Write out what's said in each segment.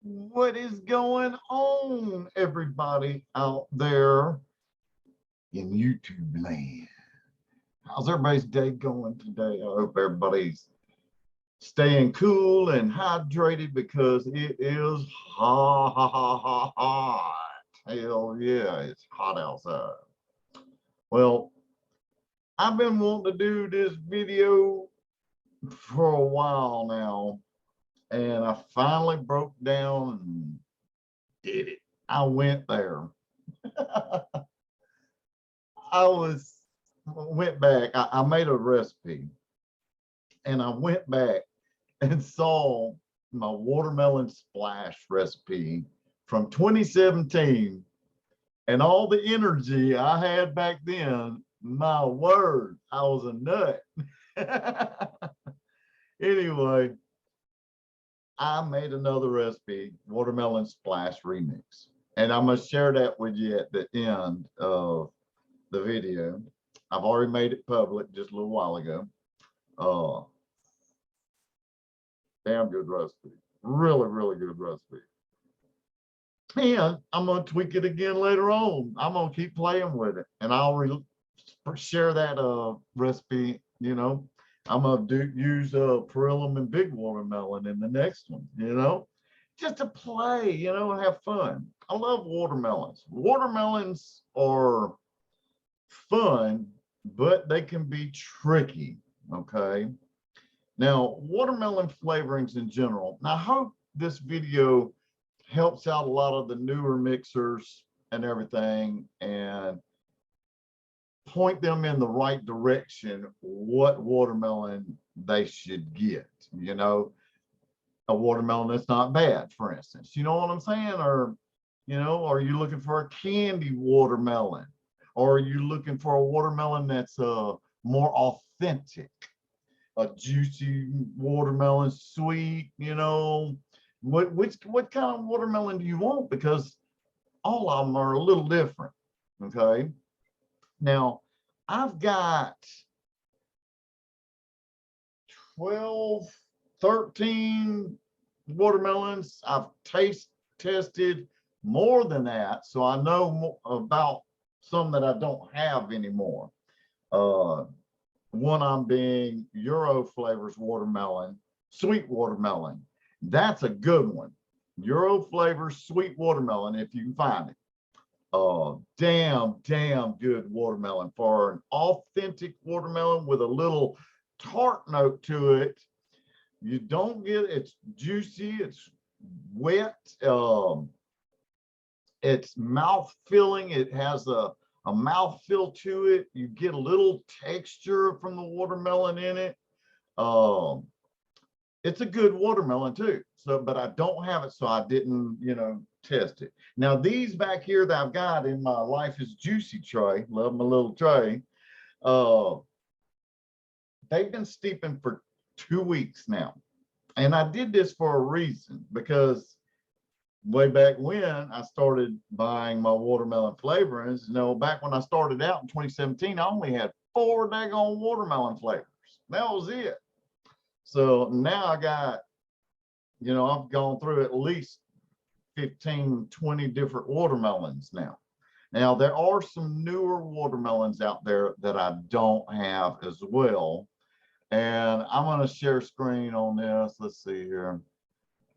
What is going on, everybody out there in YouTube land? How's everybody's day going today? I hope everybody's staying cool and hydrated because it is hot. Hell yeah, it's hot outside. Well, I've been wanting to do this video for a while now, and I finally broke down and did it. I went there. I went back. I made a recipe, and I went back and saw my watermelon splash recipe from 2017, and all the energy I had back then. My word, I was a nut. Anyway, I made another recipe, watermelon splash remix, and I'm gonna share that with you at the end of the video. I've already made it public just a little while ago. Uh, Damn good recipe. Really, really good recipe. And I'm going to tweak it again later on. I'm going to keep playing with it. And I'll share that recipe, I'm going to use Perillum and Big Watermelon in the next one, just to play, have fun. I love watermelons. Watermelons are fun, but they can be tricky, okay? Now, watermelon flavorings in general. Now, I hope this video helps out a lot of the newer mixers and everything and point them in the right direction, what watermelon they should get, a watermelon that's not bad, for instance, you know what I'm saying? Or, are you looking for a candy watermelon? Or are you looking for a watermelon that's more authentic? A juicy watermelon, sweet, what kind of watermelon do you want? Because all of them are a little different. Okay. Now I've got 12, 13 watermelons. I've tested more than that, so I know about some that I don't have anymore. One I'm being Euro Flavors watermelon, sweet watermelon. That's a good one. Euro Flavors sweet watermelon, if you can find it. Damn good watermelon for an authentic watermelon with a little tart note to it. You don't get it's juicy, it's wet, it's mouth filling. It has a mouth feel to it. You get a little texture from the watermelon in it. It's a good watermelon too. So, but I don't have it, so I didn't, test it. Now, these back here that I've got in my Life is Juicy tray, love my little tray. They've been steeping for 2 weeks now. And I did this for a reason, because way back when I started buying my watermelon flavorings, back when I started out in 2017, I only had 4 daggone watermelon flavors. That was it. So now I got, I've gone through at least 15, 20 different watermelons now. Now, there are some newer watermelons out there that I don't have as well. And I'm going to share screen on this. Let's see here.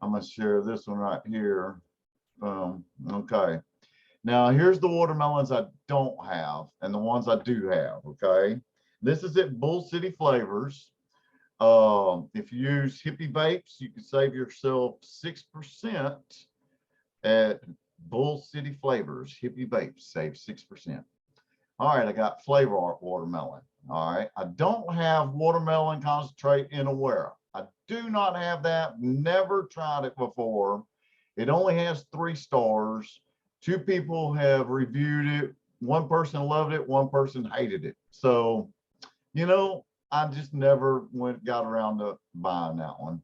I'm going to share this one right here. Okay. Now, here's the watermelons I don't have and the ones I do have, okay? This is at Bull City Flavors. If you use Hippy Vapes, you can save yourself 6% at Bull City Flavors. Hippy Vapes, save 6%. All right, I got Flavor Art watermelon. All right, I don't have watermelon concentrate in Aware. I do not have that. Never tried it before. It only has 3 stars. 2 people have reviewed it. 1 person loved it. 1 person hated it. So, I just never got around to buying that one.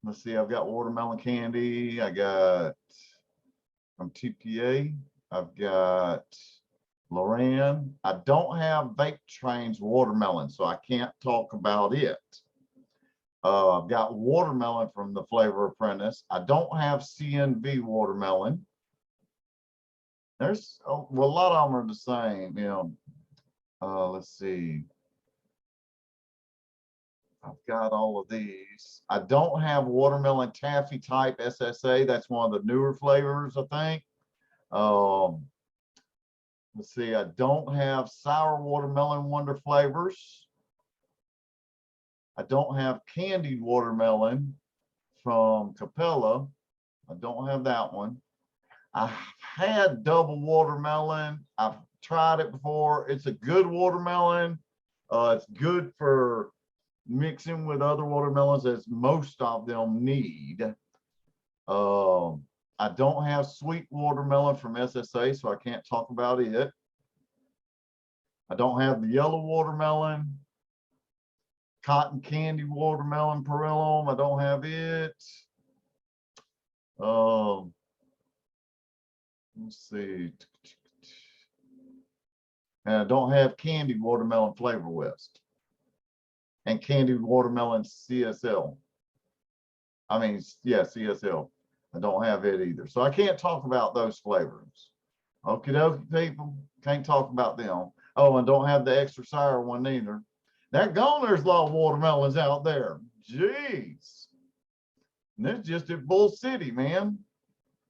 Let's see. I've got watermelon candy. I got from TPA. I've got Loran. I don't have Vape Train's watermelon, so I can't talk about it. I've got watermelon from the Flavor Apprentice. I don't have CNV watermelon. There's well, a lot of them are the same, you know. Let's see. I've got all of these. I don't have watermelon taffy type SSA. That's one of the newer flavors, I think. Let's see. I don't have sour watermelon wonder flavors. I don't have candied watermelon from Capella. I don't have that one. I've had double watermelon. I've tried it before. It's a good watermelon. It's good for mixing with other watermelons, as most of them need. I don't have sweet watermelon from SSA, so I can't talk about it. I don't have the yellow watermelon. Cotton candy watermelon Perillum, I don't have it. Let's see. And I don't have candied watermelon Flavor West and candied watermelon CSL. I mean, yeah, CSL. I don't have it either. So I can't talk about those flavors. Okie dokie, people. Can't talk about them. Oh, and don't have the extra sour one either. That gone, there's a lot of watermelons out there. Jeez. And it's just at Bull City, man.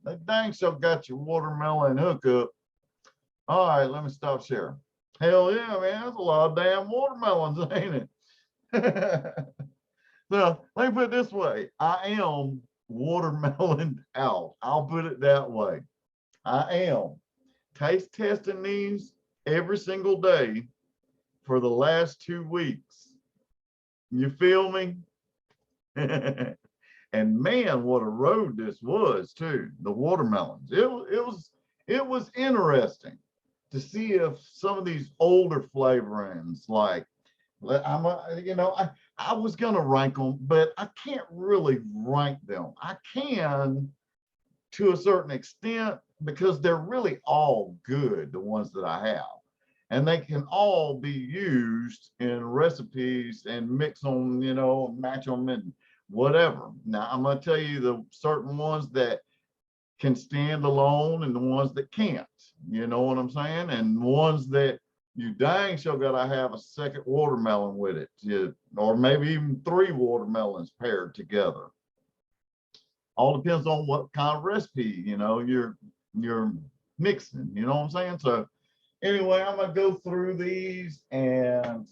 They dang sure got your watermelon hookup. All right, let me stop sharing. Hell yeah, man. That's a lot of damn watermelons, ain't it? So let me put it this way. I am watermelon out. I'll put it that way. I am taste testing these every single day for the last 2 weeks. You feel me? And man, what a road this was too. The watermelons. It was interesting to see if some of these older flavorings, like I was gonna rank them, but I can't really rank them. I can to a certain extent because they're really all good, the ones that I have. And they can all be used in recipes and mix them, you know, match them and whatever. Now, I'm going to tell you the certain ones that can stand alone and the ones that can't. You know what I'm saying? And ones that you dang sure got to have a second watermelon with it, or maybe even 3 watermelons paired together. All depends on what kind of recipe, you know, you're mixing, you know what I'm saying? So anyway, I'm gonna go through these and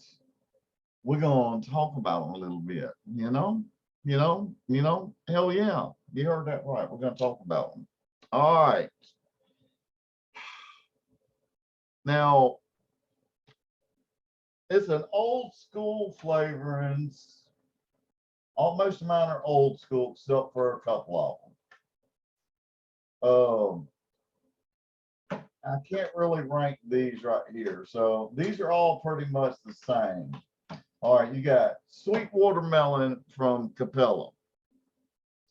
we're gonna talk about them a little bit, hell yeah, you heard that right. We're gonna talk about them. All right. Now, it's an old school flavorings. Most of mine are old school, except for a couple of them. I can't really rank these right here. So these are all pretty much the same. All right, you got sweet watermelon from Capella.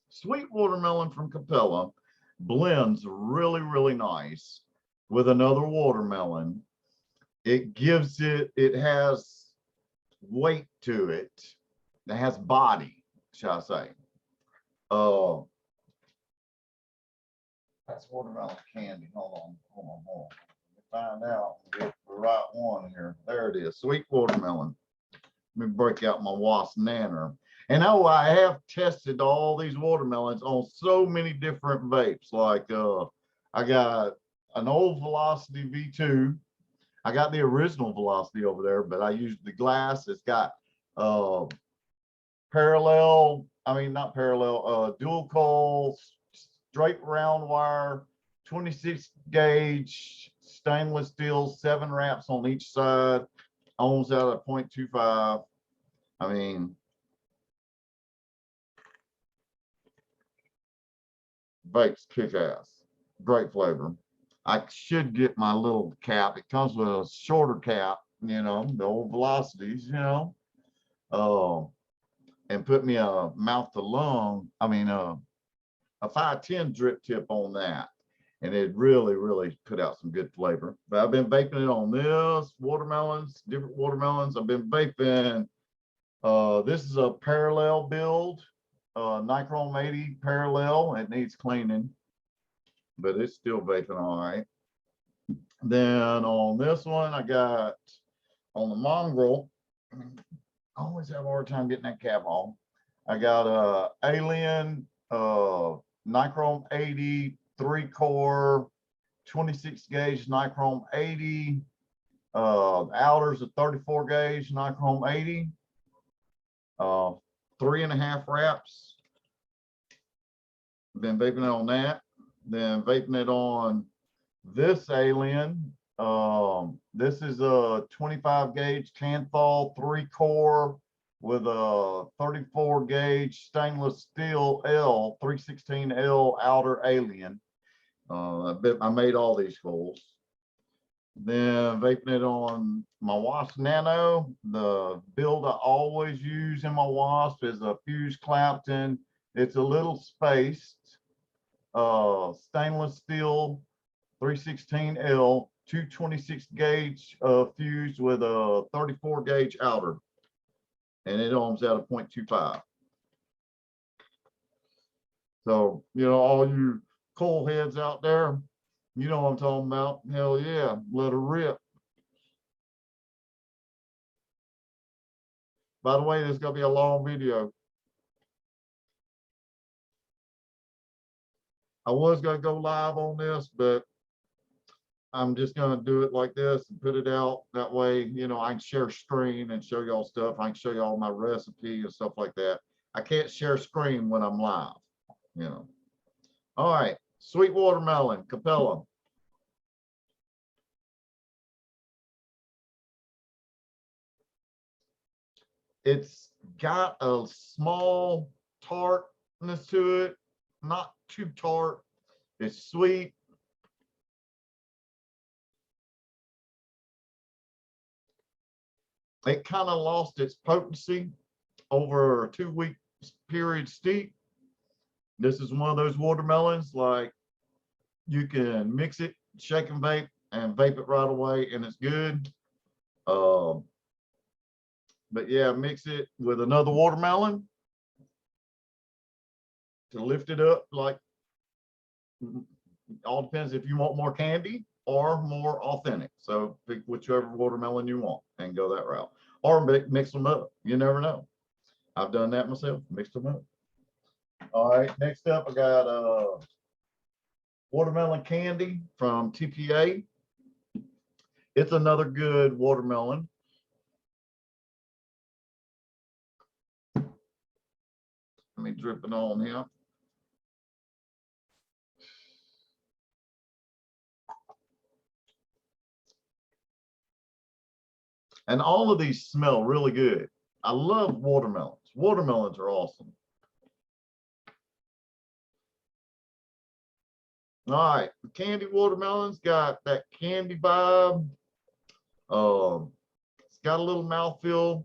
Sweet watermelon from Capella blends really, really nice with another watermelon. It gives it has weight to it. It has body, shall I say. That's watermelon candy. Hold on. Let me find out. Get the right one here. There it is. Sweet watermelon. Let me break out my wasp nanner. And oh, I have tested all these watermelons on so many different vapes. Like I got an old Velocity V2. I got the original Velocity over there, but I used the glass. It's got not parallel, dual coil, straight round wire, 26 gauge stainless steel, 7 wraps on each side, ohms out of 0.25. I mean, vapes kick ass. Great flavor. I should get my little cap. It comes with a shorter cap, the old Velocities, and put me a mouth to lung, a 510 drip tip on that. And it really, really put out some good flavor. But I've been vaping it on this, watermelons, different watermelons. I've been vaping This is a parallel build, Nichrome 80 parallel. It needs cleaning, but it's still vaping all right. Then on this one, I got on the Mongrel. I always have a hard time getting that cap off. I got a Alien Nichrome 80 3-core 26 gauge Nichrome 80. Outers a 34 gauge Nichrome 80. 3.5 wraps. Been vaping it on that. Then vaping it on this Alien. This is a 25 gauge Canthal 3-core with a 34 gauge stainless steel L 316L outer Alien. I made all these coils. Then vaping it on my Wasp Nano. The build I always use in my Wasp is a Fuse Clapton. It's a little spaced, stainless steel 316L, 226 gauge fuse with a 34 gauge outer, and it ohms out of 0.25. So, you know, all you coal heads out there, you know what I'm talking about. Hell yeah, let her rip. By the way, this is gonna be a long video. I was gonna go live on this, but I'm just gonna do it like this and put it out. That way, you know, I can share screen and show y'all stuff. I can show y'all my recipe and stuff like that. I can't share screen when I'm live, you know. All right, sweet watermelon, Capella. It's got a small tartness to it, not too tart. It's sweet. It kind of lost its potency over a 2-week period steep. This is one of those watermelons, like you can mix it, shake and vape it right away, and it's good. But yeah, mix it with another watermelon to lift it up. Like, all depends if you want more candy or more authentic. So pick whichever watermelon you want and go that route, or mix them up. You never know. I've done that myself, mixed them up. All right, next up I got watermelon candy from TPA. It's another good watermelon. Let me drip it on here. And all of these smell really good. I love watermelons. Watermelons are awesome. All right, the candy watermelon's got that candy vibe. It's got a little mouthfeel.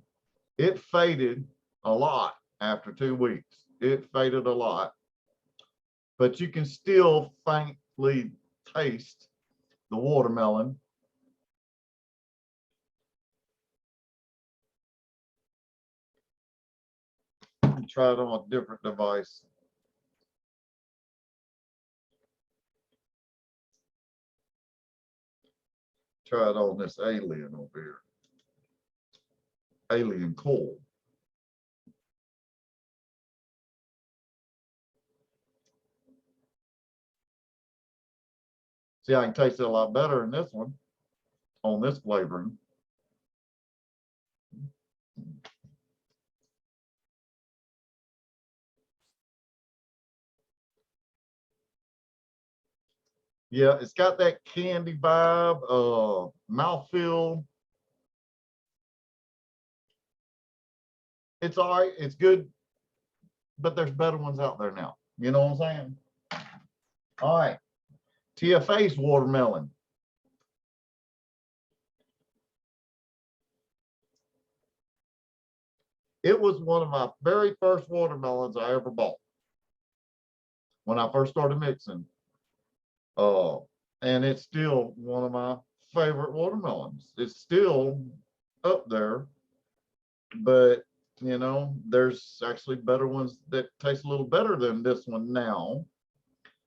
It faded a lot after 2 weeks. It faded a lot, but you can still faintly taste the watermelon. Try it on a different device. Try it on this Alien over here. Alien coal. See, I can taste it a lot better in this one, on this flavoring. Yeah, it's got that candy vibe, mouthfeel. It's all right, it's good, but there's better ones out there now. You know what I'm saying? All right, TFA's watermelon. It was one of my very first watermelons I ever bought when I first started mixing. And it's still one of my favorite watermelons. It's still up there, but You know, there's actually better ones that taste a little better than this one now.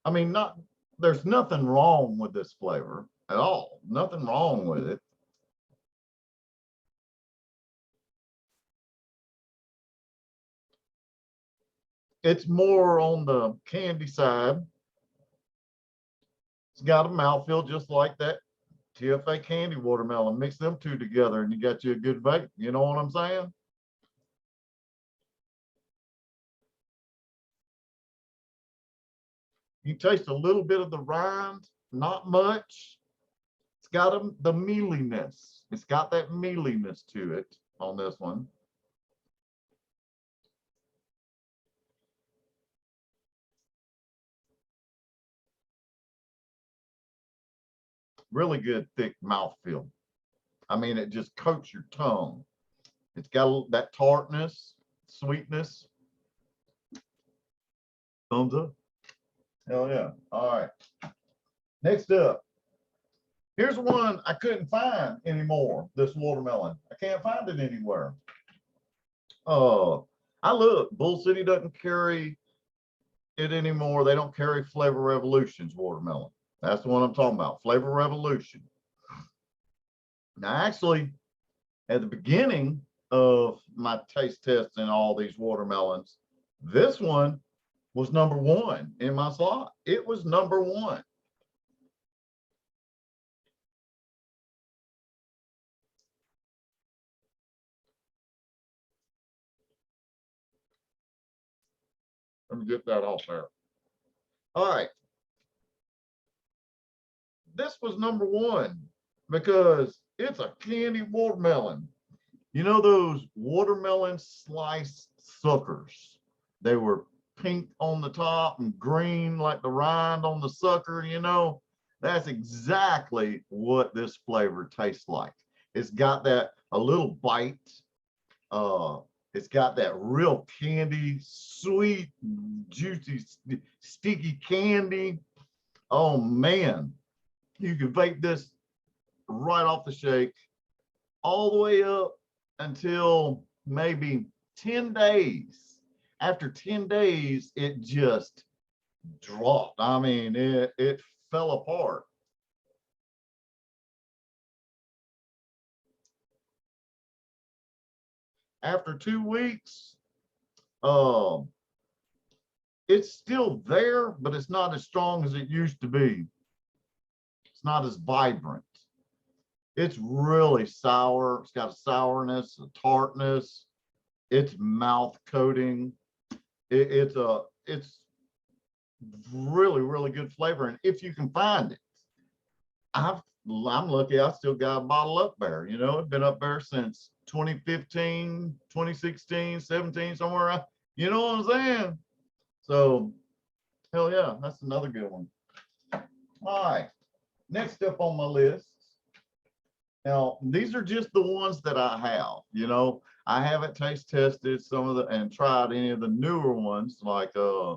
I mean, there's nothing wrong with this flavor at all. Nothing wrong with it. It's more on the candy side. It's got a mouthfeel just like that TFA candy watermelon. Mix them two together and you got you a good vape. You know what I'm saying? You taste a little bit of the rind, not much. It's got the mealiness. It's got that mealiness to it on this one. Really good thick mouthfeel. I mean, it just coats your tongue. It's got that tartness, sweetness. Thumbs up. Hell yeah. All right. Next up, here's one I couldn't find anymore, this watermelon. I can't find it anywhere. I look, Bull City doesn't carry it anymore. They don't carry Flavor Revolution's watermelon. That's the one I'm talking about, Flavor Revolution. Now, actually, at the beginning of my taste test in all these watermelons, this one was #1 in my slot. It was #1. Let me get that off there. All right. This was #1 because it's a candy watermelon. You know those watermelon slice suckers? They were pink on the top and green like the rind on the sucker, you know? That's exactly what this flavor tastes like. It's got that a little bite. It's got that real candy, sweet, juicy, sticky candy. Oh man, you can vape this right off the shake all the way up until maybe 10 days. After 10 days, it just dropped. I mean, it fell apart. After 2 weeks, uh, it's still there, but it's not as strong as it used to be. It's not as vibrant. It's really sour. It's got a sourness, a tartness. It's mouth coating. It's really, really good flavor. And if you can find it, I'm lucky I still got a bottle up there. You know, it's been up there since 2015, 2016, 17, somewhere around. You know what I'm saying? So, hell yeah, that's another good one. All right, next up on my list. Now, these are just the ones that I have. You know, I haven't taste tested some of the and tried any of the newer ones like Wonder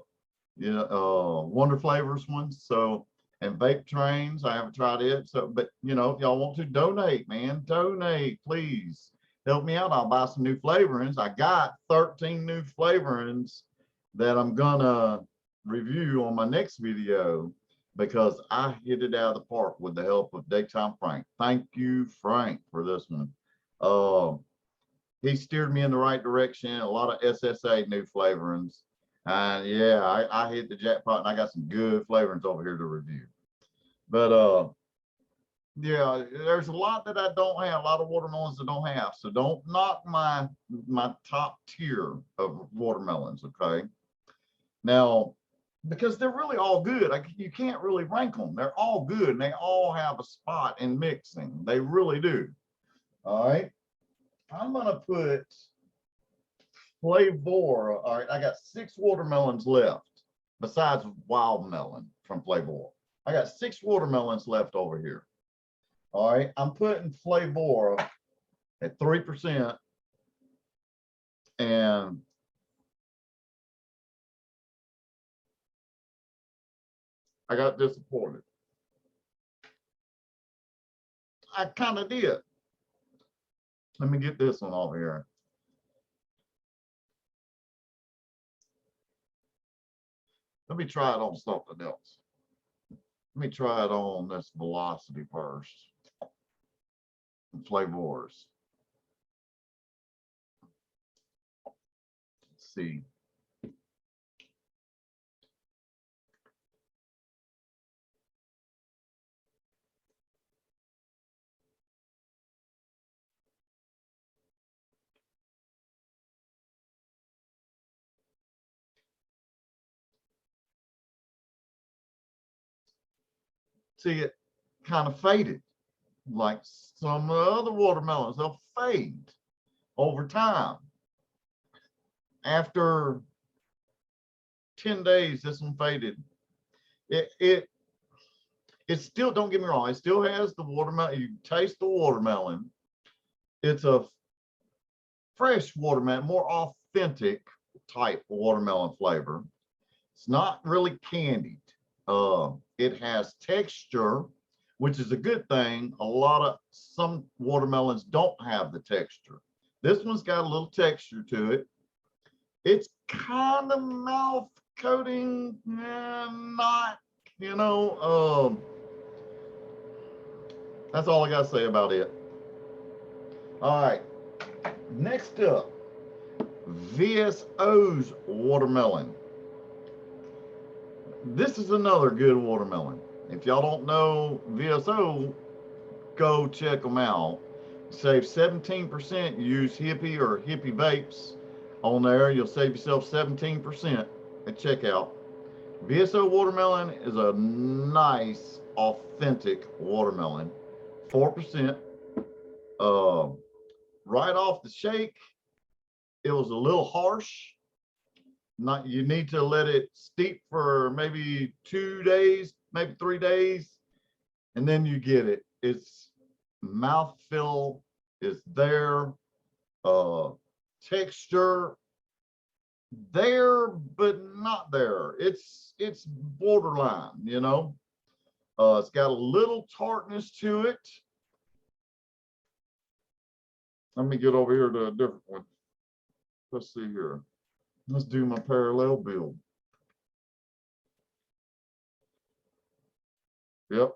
Flavors ones. So, and Vape Trains, I haven't tried it. So, but you know, if y'all want to donate, man, donate, please help me out. I'll buy some new flavorings. I got 13 new flavorings that I'm gonna review on my next video because I hit it out of the park with the help of Daytime Frank. Thank you, Frank, for this one. He steered me in the right direction. A lot of SSA new flavorings. And yeah, I hit the jackpot and I got some good flavorings over here to review. But yeah, there's a lot that I don't have, a lot of watermelons that don't have. So don't knock my top tier of watermelons, okay? Now, because they're really all good. You can't really rank them. They're all good and they all have a spot in mixing. They really do. All right. I'm gonna put Flavor. All right, I got 6 watermelons left besides wild melon from Flavor. I got 6 watermelons left over here. All right, I'm putting Flavor at 3%, and I got disappointed. I kind of did. Let me get this one over here. Let me try it on something else. Let me try it on this velocity first. Flavors. Let's see. See, it kind of faded. Like some other watermelons, they'll fade over time. After 10 days, this one faded. It still, don't get me wrong, it still has the watermelon. You taste the watermelon. It's a fresh watermelon, more authentic type watermelon flavor. It's not really candied. It has texture, which is a good thing. Some watermelons don't have the texture. This one's got a little texture to it. It's kind of mouth coating, not, that's all I gotta say about it. All right, next up, VSO's watermelon. This is another good watermelon. If y'all don't know VSO, go check them out. Save 17%. Use Hippy or Hippy Vapes on there. You'll save yourself 17% at checkout. VSO watermelon is a nice, authentic watermelon. 4%. Right off the shake, it was a little harsh. You need to let it steep for maybe 2 days, maybe 3 days, and then you get it. It's mouthfeel is there, texture there, but not there. It's borderline, It's got a little tartness to it. Let me get over here to a different one. Let's see here. Let's do my parallel build. Yep.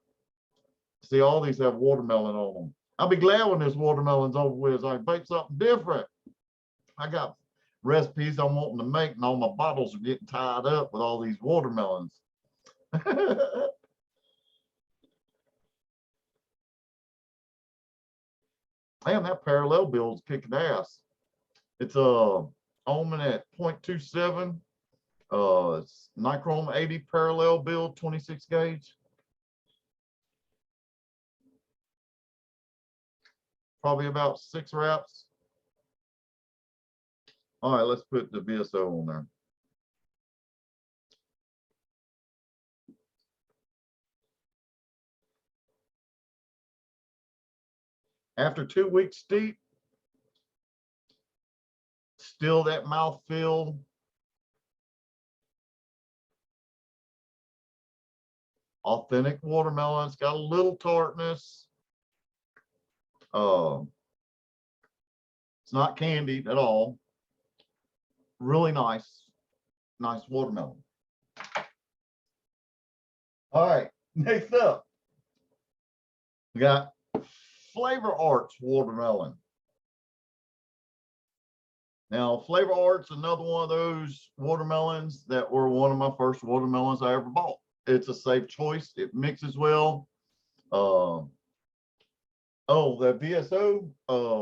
See, all these have watermelon on them. I'll be glad when this watermelon's over with, so I can bake something different. I got recipes I'm wanting to make, and all my bottles are getting tied up with all these watermelons. Man, that parallel build's kicking ass. It's Omen at 0.27. It's Nichrome 80 parallel build, 26 gauge. Probably about 6 wraps. All right, let's put the VSO on there. After 2 weeks steep, still that mouthfeel. Authentic watermelon. It's got a little tartness. It's not candied at all. Really nice watermelon. All right, next up, we got Flavor Arts watermelon. Now, Flavor Arts, another one of those watermelons that were one of my first watermelons I ever bought. It's a safe choice. It mixes well. The VSO,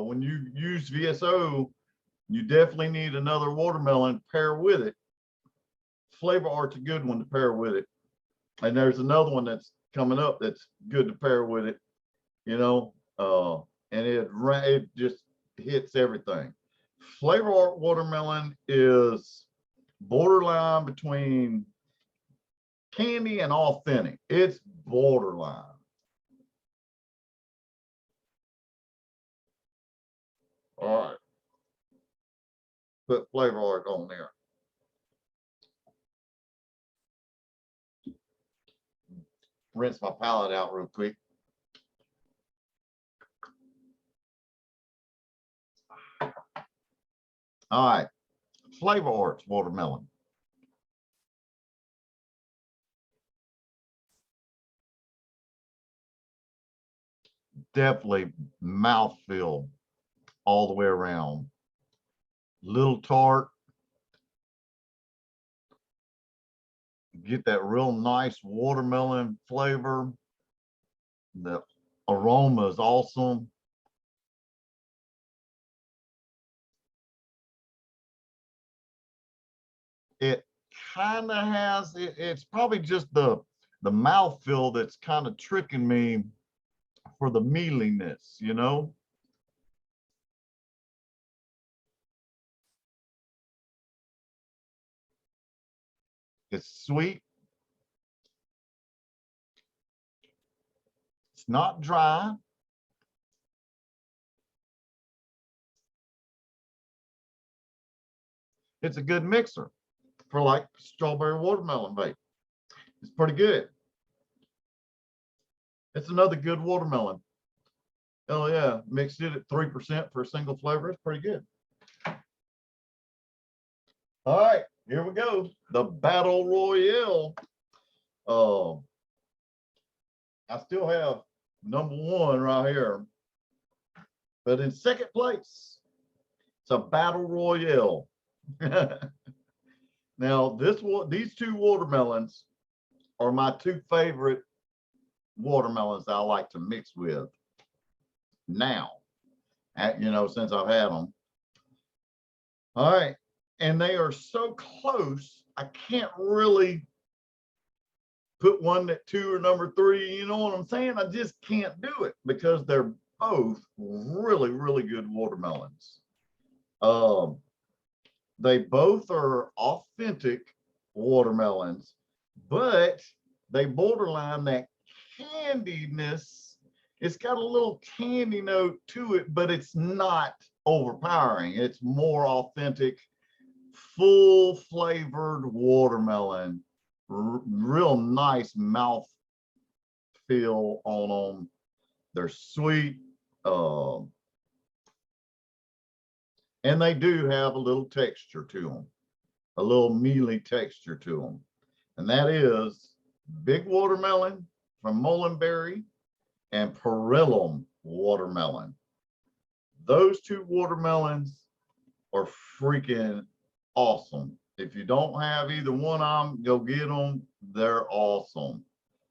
when you use VSO, you definitely need another watermelon to pair with it. Flavor Art's a good one to pair with it. And there's another one that's coming up that's good to pair with it, and it just hits everything. Flavor Art watermelon is borderline between candy and authentic. It's borderline. All right. Put Flavor Art on there. Rinse my palette out real quick. All right. Flavor Arts watermelon. definitely mouthfeel all the way around. Little tart. Get that real nice watermelon flavor. The aroma is awesome. It kind of has, it's probably just the mouthfeel that's kind of tricking me for the mealiness, you know? It's sweet. It's not dry. It's a good mixer for like strawberry watermelon vape. It's pretty good. It's another good watermelon. Oh yeah, mixed it at 3% for a single flavor. It's pretty good. All right, here we go. The Battle Royale. I still have number one right here, but in second place, it's a Battle Royale. Now, these two watermelons are my two favorite watermelons I like to mix with now, you know, since I've had them. All right, and they are so close, I can't really put one at two or number three, you know what I'm saying? I just can't do it because they're both really, really good watermelons. They both are authentic watermelons, but they borderline that candiness. It's got a little candy note to it, but it's not overpowering. It's more authentic, full flavored watermelon. Real nice mouth feel on them. They're sweet. And they do have a little texture to them, a little mealy texture to them. And that is Big Watermelon from Mullenberry and Perillum watermelon. Those two watermelons are freaking awesome. If you don't have either one of them, go get them. They're awesome.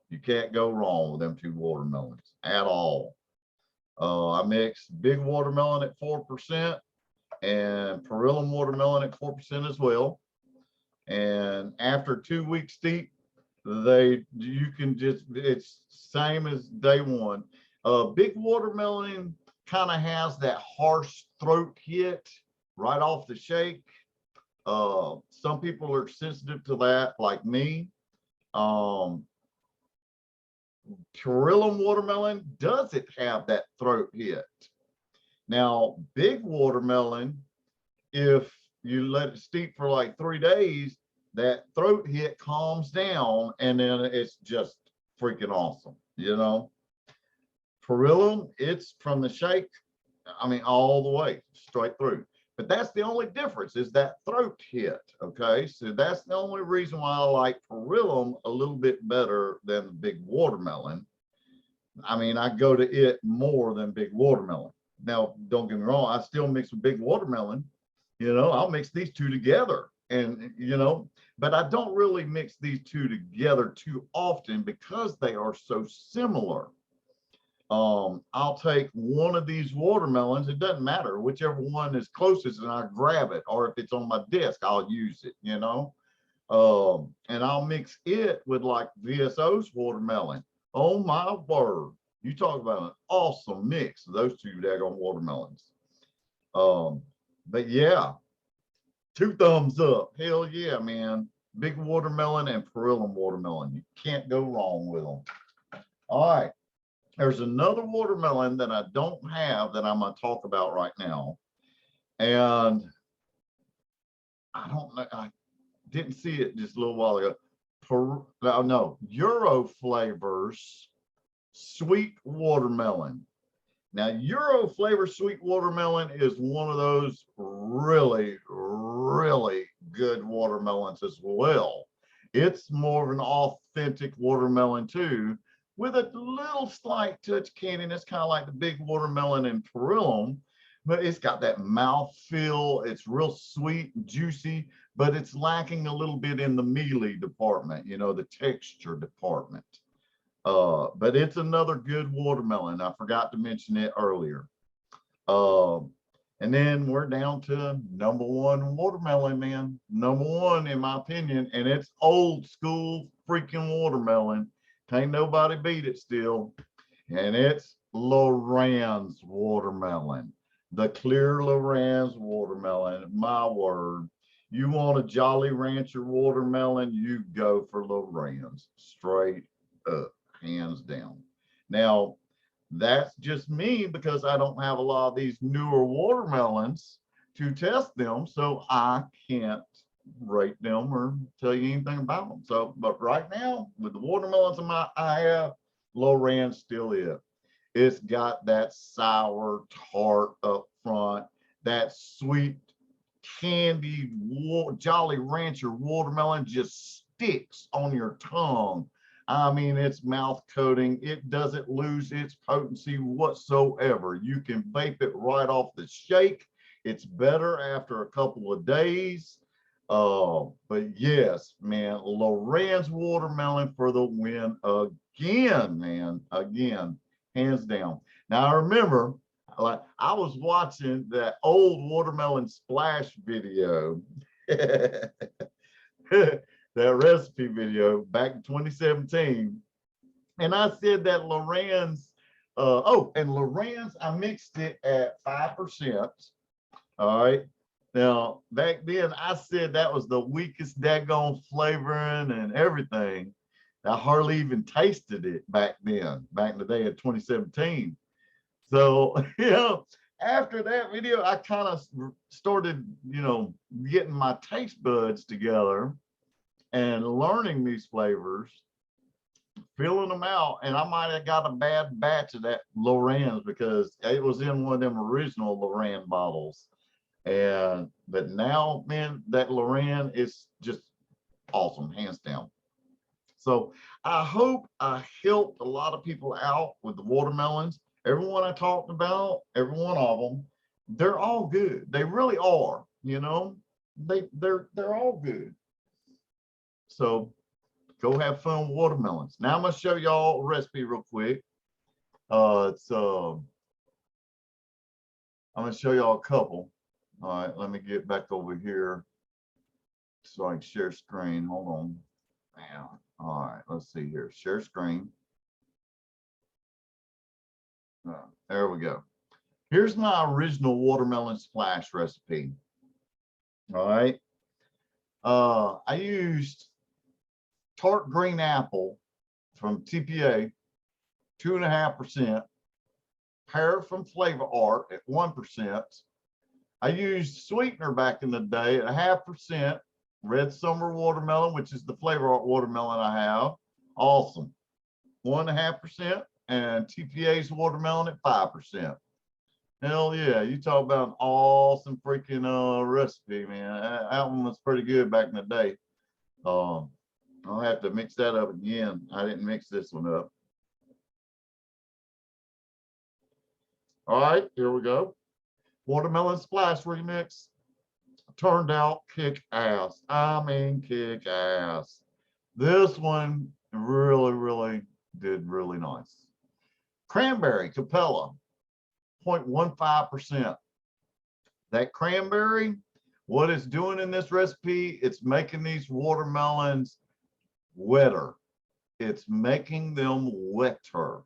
You can't go wrong with them two watermelons at all. I mixed Big Watermelon at 4% and Perillum watermelon at 4% as well. And after 2 weeks steep, you can just, it's same as day one. Big Watermelon kind of has that harsh throat hit right off the shake. Some people are sensitive to that, like me. Perillum watermelon doesn't have that throat hit. Now, Big Watermelon, if you let it steep for like 3 days, that throat hit calms down, and then it's just freaking awesome, you know? Perillum, it's from the shake, I mean, all the way straight through. But that's the only difference, is that throat hit, okay? So that's the only reason why I like Perillum a little bit better than the Big Watermelon. I mean, I go to it more than Big Watermelon. Now, don't get me wrong, I still mix with Big Watermelon. You know, I'll mix these two together, and, you know, but I don't really mix these two together too often because they are so similar. I'll take one of these watermelons, it doesn't matter, whichever one is closest, and I grab it, or if it's on my desk, I'll use it, you know. And I'll mix it with like VSO's watermelon. Oh my word. You talk about an awesome mix of those two daggone watermelons. But yeah, 2 thumbs up. Hell yeah, man. Big Watermelon and Perillum watermelon. You can't go wrong with them. All right. There's another watermelon that I don't have that I'm going to talk about right now. And I don't know. I didn't see it just a little while ago. No, Euro Flavors Sweet Watermelon. Now, Euro Flavor Sweet Watermelon is one of those really, really good watermelons as well. It's more of an authentic watermelon too, with a little slight touch candy. It's kind of like the big watermelon and Perilum, but it's got that mouth feel. It's real sweet and juicy, but it's lacking a little bit in the mealy department, you know, the texture department. But it's another good watermelon. I forgot to mention it earlier. And then we're down to number one watermelon, man. Number one, in my opinion, and it's old school freaking watermelon. Ain't nobody beat it still. And it's Lorenz watermelon. The clear Lorenz watermelon. My word. You want a Jolly Rancher watermelon, you go for Lorenz. Straight up, hands down. Now, that's just me because I don't have a lot of these newer watermelons to test them, so I can't rate them or tell you anything about them. So, but right now, with the watermelons I have, Lorenz still is. It's got that sour tart up front, that sweet candied Jolly Rancher watermelon just sticks on your tongue. I mean, it's mouth coating. It doesn't lose its potency whatsoever. You can vape it right off the shake. It's better after a couple of days. But yes, man, Lorenz watermelon for the win again, man. Again, hands down. Now I remember, like, I was watching that old watermelon splash video. That recipe video back in 2017. And I said that Lorenz, and Lorenz, I mixed it at 5%. All right. Now, back then, I said that was the weakest daggone flavoring and everything. I hardly even tasted it back then, back in the day of 2017. So, you know, after that video, I kind of started, you know, getting my taste buds together and learning these flavors, filling them out. And I might have got a bad batch of that Lorenz because it was in one of them original Lorenz bottles. But now, man, that Lorenz is just awesome, hands down. So I hope I helped a lot of people out with the watermelons. Everyone I talked about, every one of them, they're all good. They really are, you know, they're all good. So go have fun with watermelons. Now I'm gonna show y'all a recipe real quick. I'm gonna show y'all a couple. All right, let me get back over here so I can share screen. Hold on. Man. All right, let's see here. Share screen. There we go. Here's my original watermelon splash recipe. All right. I used tart green apple from TPA, 2.5%, pear from Flavor Art at 1%. I used sweetener back in the day at 0.5%, red summer watermelon, which is the Flavor Art watermelon I have. Awesome. 1.5%, and TPA's watermelon at 5%. Hell yeah, you talk about an awesome freaking recipe, man. That one was pretty good back in the day. I'll have to mix that up again. I didn't mix this one up. All right, here we go. Watermelon splash remix. Turned out kick ass. I mean, kick ass. This one really did really nice. Cranberry Capella, 0.15%. That cranberry, what it's doing in this recipe, it's making these watermelons wetter. It's making them wetter.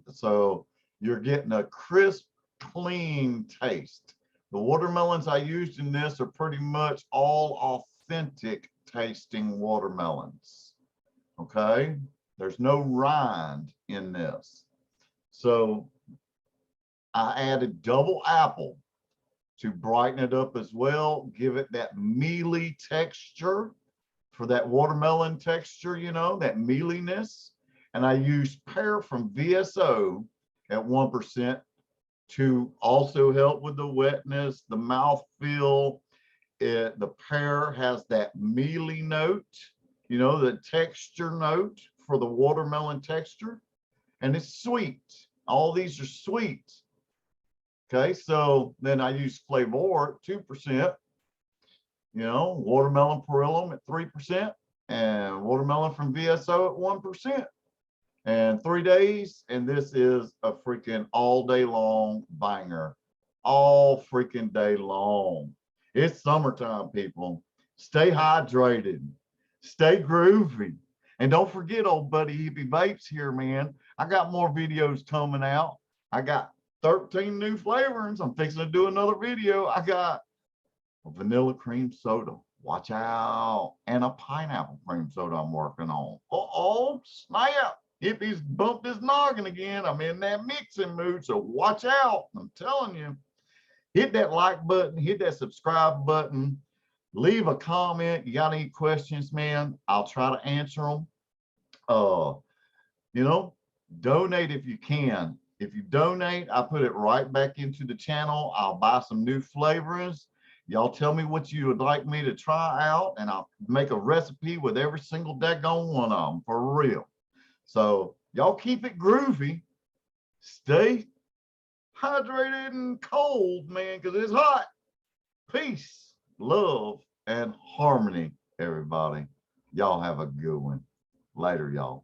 So you're getting a crisp, clean taste. The watermelons I used in this are pretty much all authentic tasting watermelons. Okay, there's no rind in this. So I added double apple to brighten it up as well, give it that mealy texture for that watermelon texture, you know, that mealiness. And I used pear from VSO at 1% to also help with the wetness, the mouthfeel. The pear has that mealy note, you know, the texture note for the watermelon texture. and it's sweet. All these are sweet. Okay, so then I use Flavor at 2%, watermelon Perillum at 3%, and watermelon from VSO at 1%. And 3 days, and this is a freaking all day long banger. All freaking day long. It's summertime, people. Stay hydrated. Stay groovy. And don't forget old buddy Hippy Vapes here, man. I got more videos coming out. I got 13 new flavorings. I'm fixing to do another video. I got a vanilla cream soda. Watch out. And a pineapple cream soda I'm working on. Uh-oh, snap. Hippy's bumped his noggin again. I'm in that mixing mood, so watch out. I'm telling you. Hit that like button. Hit that subscribe button. Leave a comment. You got any questions, man? I'll try to answer them. Donate if you can. If you donate, I put it right back into the channel. I'll buy some new flavorings. Y'all tell me what you would like me to try out, and I'll make a recipe with every single daggone one of them, for real. So y'all keep it groovy. Stay hydrated and cold, man, because it's hot. Peace, love, and harmony, everybody. Y'all have a good one. Later, y'all.